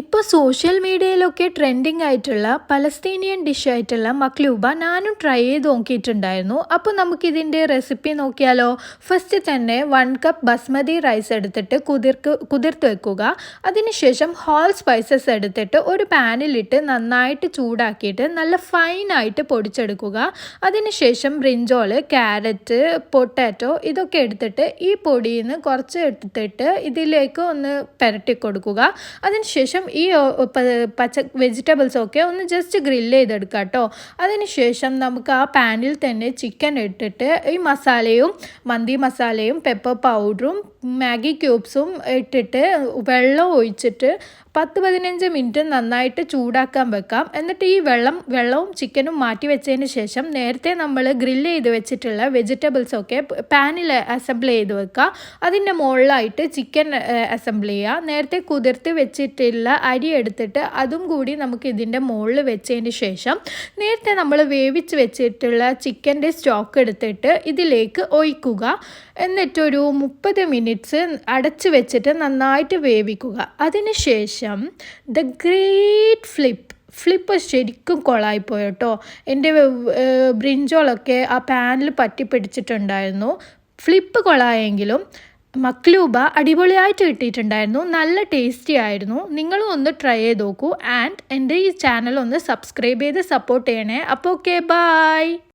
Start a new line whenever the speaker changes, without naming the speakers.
ഇപ്പോൾ സോഷ്യൽ മീഡിയയിലൊക്കെ ട്രെൻഡിങ് ആയിട്ടുള്ള പലസ്തീനിയൻ ഡിഷായിട്ടുള്ള മക്ലൂബ ഞാനും ട്രൈ ചെയ്ത് നോക്കിയിട്ടുണ്ടായിരുന്നു. അപ്പോൾ നമുക്കിതിൻ്റെ റെസിപ്പി നോക്കിയാലോ. ഫസ്റ്റ് തന്നെ 1 കപ്പ് ബസ്മതി റൈസ് എടുത്തിട്ട് കുതിർത്ത് വെക്കുക. അതിനുശേഷം ഹോൾ സ്പൈസസ് എടുത്തിട്ട് ഒരു പാനിലിട്ട് നന്നായിട്ട് ചൂടാക്കിയിട്ട് നല്ല ഫൈനായിട്ട് പൊടിച്ചെടുക്കുക. അതിനുശേഷം ബ്രിഞ്ചോൾ, ക്യാരറ്റ്, പൊട്ടാറ്റോ ഇതൊക്കെ എടുത്തിട്ട് ഈ പൊടിയിൽ നിന്ന് കുറച്ച് എടുത്തിട്ട് ഇതിലേക്ക് ഒന്ന് പുരട്ടി കൊടുക്കുക. അതിനുശേഷം ഈ വെജിറ്റബിൾസൊക്കെ ഒന്ന് ജസ്റ്റ് ഗ്രില്ല് ചെയ്തെടുക്കുക കേട്ടോ. അതിനുശേഷം നമുക്ക് ആ പാനിൽ തന്നെ ചിക്കൻ ഇട്ടിട്ട് ഈ മസാലയും മന്തി മസാലയും പെപ്പർ പൗഡറും മാഗി ക്യൂബ്സും ഇട്ടിട്ട് വെള്ളം ഒഴിച്ചിട്ട് 10-15 മിനിറ്റ് നന്നായിട്ട് ചൂടാക്കാൻ വെക്കാം. എന്നിട്ട് ഈ വെള്ളവും ചിക്കനും മാറ്റി വെച്ചതിന് ശേഷം നേരത്തെ നമ്മൾ ഗ്രില്ല് ചെയ്ത് വെച്ചിട്ടുള്ള വെജിറ്റബിൾസൊക്കെ പാനിൽ അസംബിൾ ചെയ്ത് വെക്കുക. അതിൻ്റെ മുകളിലായിട്ട് ചിക്കൻ അസംബിൾ ചെയ്യുക. നേരത്തെ കുതിർത്ത് വെച്ചിട്ടുള്ള അരി എടുത്തിട്ട് അതും കൂടി നമുക്ക് ഇതിൻ്റെ മുകളിൽ വെച്ചതിന് ശേഷം നേരത്തെ നമ്മൾ വേവിച്ച് വെച്ചിട്ടുള്ള ചിക്കൻ്റെ സ്റ്റോക്ക് എടുത്തിട്ട് ഇതിലേക്ക് ഒഴിക്കുക. എന്നിട്ടൊരു 30 മിനിറ്റ്സ് അടച്ച് വെച്ചിട്ട് നന്നായിട്ട് വേവിക്കുക. അതിനുശേഷം ദ ഗ്രേറ്റ് ഫ്ലിപ്പ് ശരിക്കും കൊളായിപ്പോയി കേട്ടോ. എൻ്റെ ബ്രിഞ്ചോളൊക്കെ ആ പാനിൽ പറ്റി പിടിച്ചിട്ടുണ്ടായിരുന്നു. ഫ്ലിപ്പ് കൊളായെങ്കിലും മക്ലൂബ അടിപൊളിയായിട്ട് കിട്ടിയിട്ടുണ്ടായിരുന്നു. നല്ല ടേസ്റ്റി ആയിരുന്നു. നിങ്ങളും ഒന്ന് ട്രൈ ചെയ്ത് നോക്കൂ. ആൻഡ് എൻ്റെ ഈ ചാനൽ ഒന്ന് സബ്സ്ക്രൈബ് ചെയ്ത് സപ്പോർട്ട് ചെയ്യണേ. അപ്പോൾ ഓക്കെ, ബൈ.